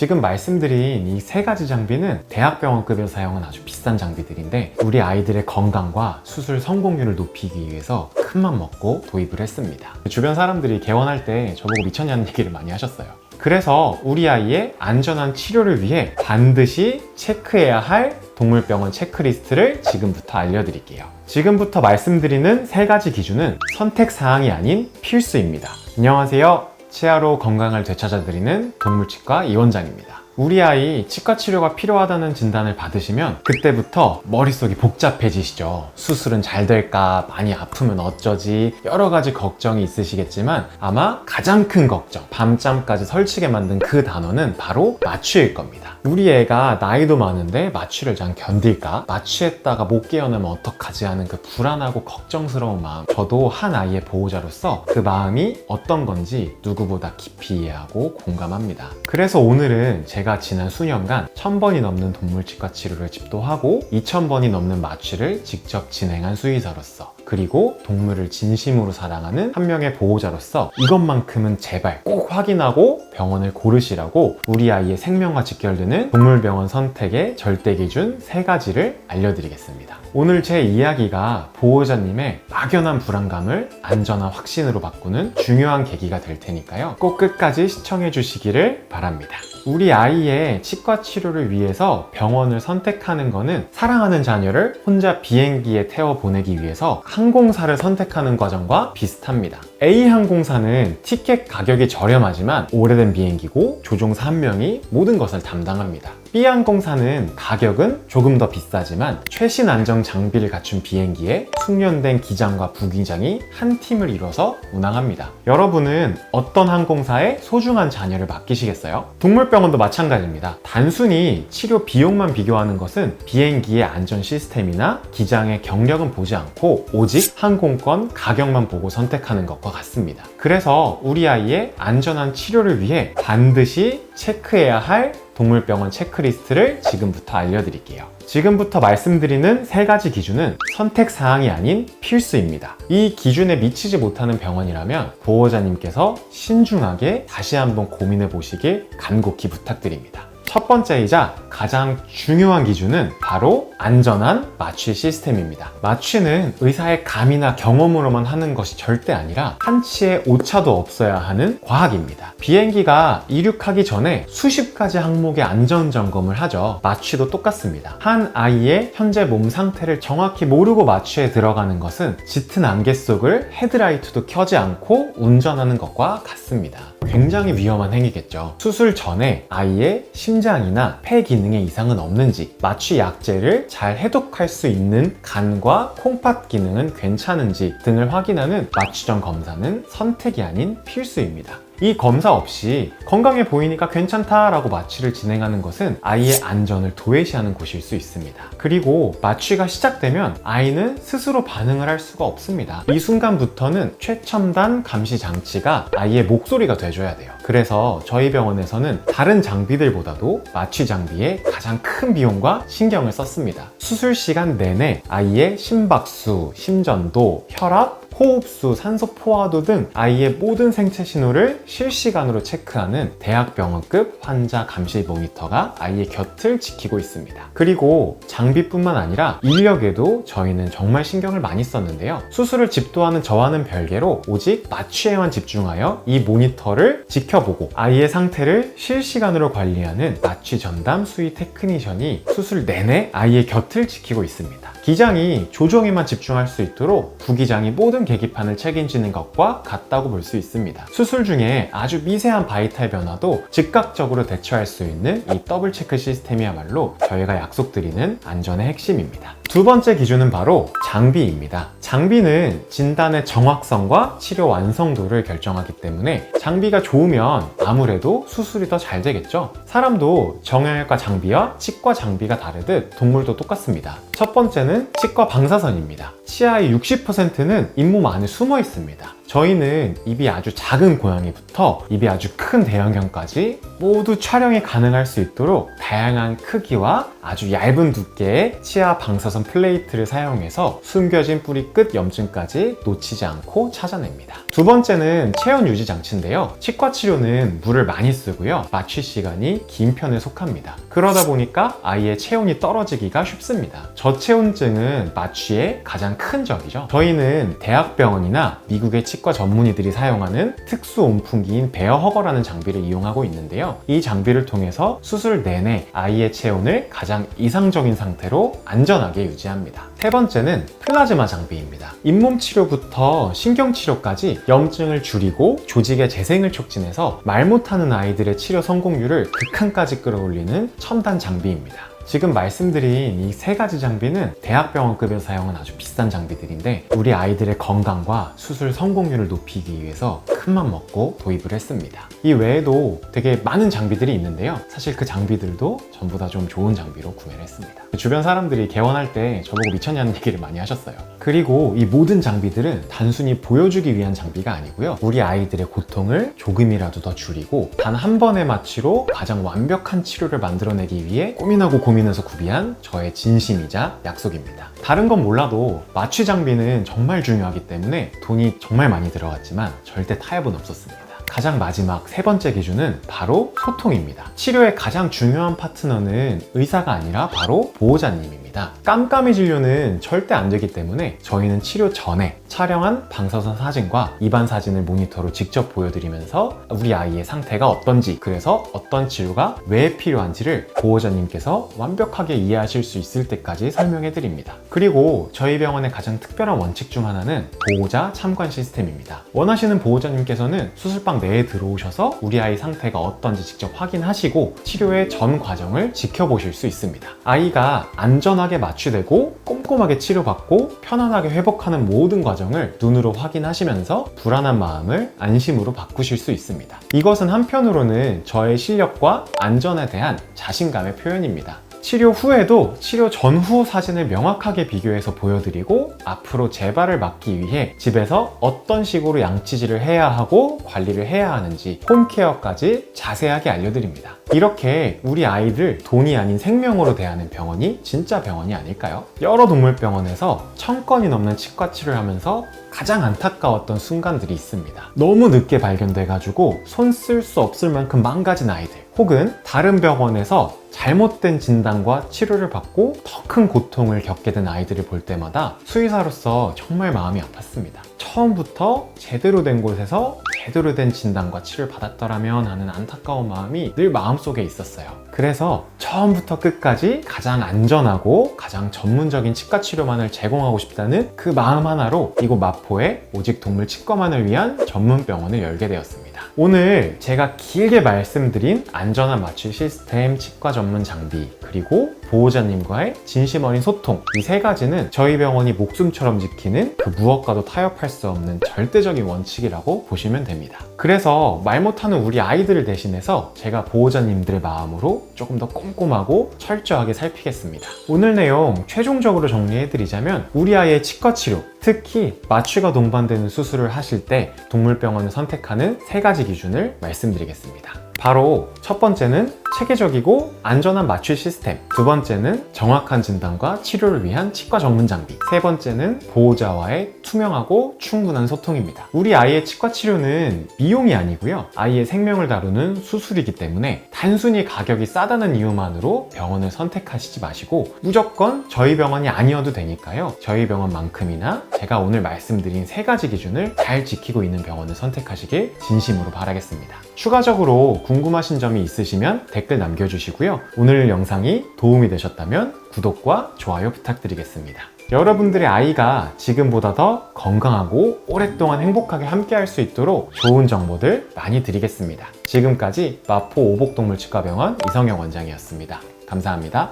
지금 말씀드린 이 세 가지 장비는 대학병원급에서 사용한 아주 비싼 장비들인데 우리 아이들의 건강과 수술 성공률을 높이기 위해서 큰맘 먹고 도입을 했습니다. 주변 사람들이 개원할 때 저보고 미쳤냐는 얘기를 많이 하셨어요. 그래서 우리 아이의 안전한 치료를 위해 반드시 체크해야 할 동물병원 체크리스트를 지금부터 알려드릴게요. 지금부터 말씀드리는 세 가지 기준은 선택사항이 아닌 필수입니다. 안녕하세요. 치아로 건강을 되찾아드리는 동물치과 이원장입니다. 우리 아이 치과 치료가 필요하다는 진단을 받으시면 그때부터 머릿속이 복잡해지시죠. 수술은 잘 될까? 많이 아프면 어쩌지? 여러 가지 걱정이 있으시겠지만 아마 가장 큰 걱정, 밤잠까지 설치게 만든 그 단어는 바로 마취일 겁니다. 우리 애가 나이도 많은데 마취를 잘 견딜까? 마취했다가 못 깨어나면 어떡하지 하는 그 불안하고 걱정스러운 마음, 저도 한 아이의 보호자로서 그 마음이 어떤 건지 누구보다 깊이 이해하고 공감합니다. 그래서 오늘은 제가 지난 수년간 1000번이 넘는 동물치과 치료를 집도하고 2000번이 넘는 마취를 직접 진행한 수의사로서, 그리고 동물을 진심으로 사랑하는 한 명의 보호자로서 이것만큼은 제발 꼭 확인하고 병원을 고르시라고 우리 아이의 생명과 직결되는 동물병원 선택의 절대 기준 3가지를 알려드리겠습니다. 오늘 제 이야기가 보호자님의 막연한 불안감을 안전한 확신으로 바꾸는 중요한 계기가 될 테니까요. 꼭 끝까지 시청해 주시기를 바랍니다. 우리 아이의 치과 치료를 위해서 병원을 선택하는 거는 사랑하는 자녀를 혼자 비행기에 태워 보내기 위해서 항공사를 선택하는 과정과 비슷합니다. A항공사는 티켓 가격이 저렴하지만 오래된 비행기고 조종사 1명이 모든 것을 담당합니다. B항공사는 가격은 조금 더 비싸지만 최신 안정 장비를 갖춘 비행기에 숙련된 기장과 부기장이 한 팀을 이뤄서 운항합니다. 여러분은 어떤 항공사에 소중한 자녀를 맡기시겠어요? 동물병원도 마찬가지입니다. 단순히 치료 비용만 비교하는 것은 비행기의 안전 시스템이나 기장의 경력은 보지 않고 오직 항공권 가격만 보고 선택하는 것과 같습니다. 그래서 우리 아이의 안전한 치료를 위해 반드시 체크해야 할 동물병원 체크리스트를 지금부터 알려드릴게요. 지금부터 말씀드리는 3가지 기준은 선택사항이 아닌 필수입니다. 이 기준에 미치지 못하는 병원이라면 보호자님께서 신중하게 다시 한번 고민해 보시길 간곡히 부탁드립니다. 첫 번째이자 가장 중요한 기준은 바로 안전한 마취 시스템입니다. 마취는 의사의 감이나 경험으로만 하는 것이 절대 아니라 한치의 오차도 없어야 하는 과학입니다. 비행기가 이륙하기 전에 수십 가지 항목의 안전 점검을 하죠. 마취도 똑같습니다. 한 아이의 현재 몸 상태를 정확히 모르고 마취에 들어가는 것은 짙은 안개 속을 헤드라이트도 켜지 않고 운전하는 것과 같습니다. 굉장히 위험한 행위겠죠. 수술 전에 아이의 심장이나 폐 기능에 이상은 없는지, 마취 약제를 잘 해독할 수 있는 간과 콩팥 기능은 괜찮은지 등을 확인하는 마취 전 검사는 선택이 아닌 필수입니다. 이 검사 없이 건강해 보이니까 괜찮다라고 마취를 진행하는 것은 아이의 안전을 도외시하는 곳일 수 있습니다. 그리고 마취가 시작되면 아이는 스스로 반응을 할 수가 없습니다. 이 순간부터는 최첨단 감시 장치가 아이의 목소리가 돼줘야 돼요. 그래서 저희 병원에서는 다른 장비들보다도 마취 장비에 가장 큰 비용과 신경을 썼습니다. 수술 시간 내내 아이의 심박수, 심전도, 혈압, 호흡수, 산소 포화도 등 아이의 모든 생체 신호를 실시간으로 체크하는 대학병원급 환자 감시 모니터가 아이의 곁을 지키고 있습니다. 그리고 장비뿐만 아니라 인력에도 저희는 정말 신경을 많이 썼는데요. 수술을 집도하는 저와는 별개로 오직 마취에만 집중하여 이 모니터를 지켜보고 아이의 상태를 실시간으로 관리하는 마취 전담 수의 테크니션이 수술 내내 아이의 곁을 지키고 있습니다. 기장이 조종에만 집중할 수 있도록 부기장이 모든 계기판을 책임지는 것과 같다고 볼 수 있습니다. 수술 중에 아주 미세한 바이탈 변화도 즉각적으로 대처할 수 있는 이 더블 체크 시스템이야말로 저희가 약속드리는 안전의 핵심입니다. 두 번째 기준은 바로 장비입니다. 장비는 진단의 정확성과 치료 완성도를 결정하기 때문에 장비가 좋으면 아무래도 수술이 더 잘 되겠죠. 사람도 정형외과 장비와 치과 장비가 다르듯 동물도 똑같습니다. 첫 번째는 치과 방사선입니다. 치아의 60%는 잇몸 안에 숨어 있습니다. 저희는 입이 아주 작은 고양이부터 입이 아주 큰 대형견까지 모두 촬영이 가능할 수 있도록 다양한 크기와 아주 얇은 두께의 치아 방사선 플레이트를 사용해서 숨겨진 뿌리 끝 염증까지 놓치지 않고 찾아냅니다. 두 번째는 체온 유지 장치인데요. 치과 치료는 물을 많이 쓰고요. 마취 시간이 긴 편에 속합니다. 그러다 보니까 아이의 체온이 떨어지기가 쉽습니다. 저체온증은 마취의 가장 큰 적이죠. 저희는 대학병원이나 미국의 치과 전문의들이 사용하는 특수 온풍기인 베어허거라는 장비를 이용하고 있는데요. 이 장비를 통해서 수술 내내 아이의 체온을 가장 이상적인 상태로 안전하게 유지합니다. 세 번째는 플라즈마 장비입니다. 잇몸 치료부터 신경 치료까지 염증을 줄이고 조직의 재생을 촉진해서 말 못하는 아이들의 치료 성공률을 극한까지 끌어올리는 첨단 장비입니다. 지금 말씀드린 이 세 가지 장비는 대학병원급에서 사용한 아주 비싼 장비들인데 우리 아이들의 건강과 수술 성공률을 높이기 위해서 큰맘 먹고 도입을 했습니다. 이 외에도 되게 많은 장비들이 있는데요. 사실 그 장비들도 전부 다 좀 좋은 장비로 구매를 했습니다. 주변 사람들이 개원할 때 저보고 미쳤냐는 얘기를 많이 하셨어요. 그리고 이 모든 장비들은 단순히 보여주기 위한 장비가 아니고요. 우리 아이들의 고통을 조금이라도 더 줄이고 단 한 번의 마취로 가장 완벽한 치료를 만들어내기 위해 고민하고 고민해서 구비한 저의 진심이자 약속입니다. 다른 건 몰라도 마취 장비는 정말 중요하기 때문에 돈이 정말 많이 들어갔지만 절대 타협은 없었습니다. 가장 마지막 세 번째 기준은 바로 소통입니다. 치료의 가장 중요한 파트너는 의사가 아니라 바로 보호자님입니다. 깜깜이 진료는 절대 안 되기 때문에 저희는 치료 전에 촬영한 방사선 사진과 입안 사진을 모니터로 직접 보여드리면서 우리 아이의 상태가 어떤지, 그래서 어떤 치료가 왜 필요한지를 보호자님께서 완벽하게 이해하실 수 있을 때까지 설명해 드립니다. 그리고 저희 병원의 가장 특별한 원칙 중 하나는 보호자 참관 시스템입니다. 원하시는 보호자님께서는 수술방 내에 들어오셔서 우리 아이 상태가 어떤지 직접 확인하시고 치료의 전 과정을 지켜보실 수 있습니다. 아이가 안전하게 마취되고 꼼꼼하게 치료받고 편안하게 회복하는 모든 과정을 눈으로 확인하시면서 불안한 마음을 안심으로 바꾸실 수 있습니다. 이것은 한편으로는 저의 실력과 안전에 대한 자신감의 표현입니다. 치료 후에도 치료 전후 사진을 명확하게 비교해서 보여드리고 앞으로 재발을 막기 위해 집에서 어떤 식으로 양치질을 해야 하고 관리를 해야 하는지 홈케어까지 자세하게 알려드립니다. 이렇게 우리 아이를 돈이 아닌 생명으로 대하는 병원이 진짜 병원이 아닐까요? 여러 동물병원에서 1000건이 넘는 치과 치료를 하면서 가장 안타까웠던 순간들이 있습니다. 너무 늦게 발견돼가지고 손 쓸 수 없을 만큼 망가진 아이들, 혹은 다른 병원에서 잘못된 진단과 치료를 받고 더 큰 고통을 겪게 된 아이들을 볼 때마다 수의사로서 정말 마음이 아팠습니다. 처음부터 제대로 된 곳에서 제대로 된 진단과 치료를 받았더라면 하는 안타까운 마음이 늘 마음속에 있었어요. 그래서 처음부터 끝까지 가장 안전하고 가장 전문적인 치과 치료만을 제공하고 싶다는 그 마음 하나로 이곳 마포에 오직 동물 치과만을 위한 전문 병원을 열게 되었습니다. 오늘 제가 길게 말씀드린 안전한 마취 시스템, 치과 전문 장비, 그리고 보호자님과의 진심 어린 소통, 이 세 가지는 저희 병원이 목숨처럼 지키는 그 무엇과도 타협할 수 없는 절대적인 원칙이라고 보시면 됩니다. 그래서 말 못하는 우리 아이들을 대신해서 제가 보호자님들의 마음으로 조금 더 꼼꼼하고 철저하게 살피겠습니다. 오늘 내용 최종적으로 정리해드리자면 우리 아이의 치과 치료, 특히 마취가 동반되는 수술을 하실 때 동물병원을 선택하는 세 가지 기준을 말씀드리겠습니다. 바로 첫 번째는 체계적이고 안전한 마취 시스템, 두 번째는 정확한 진단과 치료를 위한 치과 전문 장비, 세 번째는 보호자와의 투명하고 충분한 소통입니다. 우리 아이의 치과 치료는 미용이 아니고요, 아이의 생명을 다루는 수술이기 때문에 단순히 가격이 싸다는 이유만으로 병원을 선택하시지 마시고 무조건 저희 병원이 아니어도 되니까요, 저희 병원만큼이나 제가 오늘 말씀드린 세 가지 기준을 잘 지키고 있는 병원을 선택하시길 진심으로 바라겠습니다. 추가적으로 궁금하신 점이 있으시면 댓글 남겨주시고요. 오늘 영상이 도움이 되셨다면 구독과 좋아요 부탁드리겠습니다. 여러분들의 아이가 지금보다 더 건강하고 오랫동안 행복하게 함께할 수 있도록 좋은 정보들 많이 드리겠습니다. 지금까지 마포 오복동물치과병원 이성영 원장이었습니다. 감사합니다.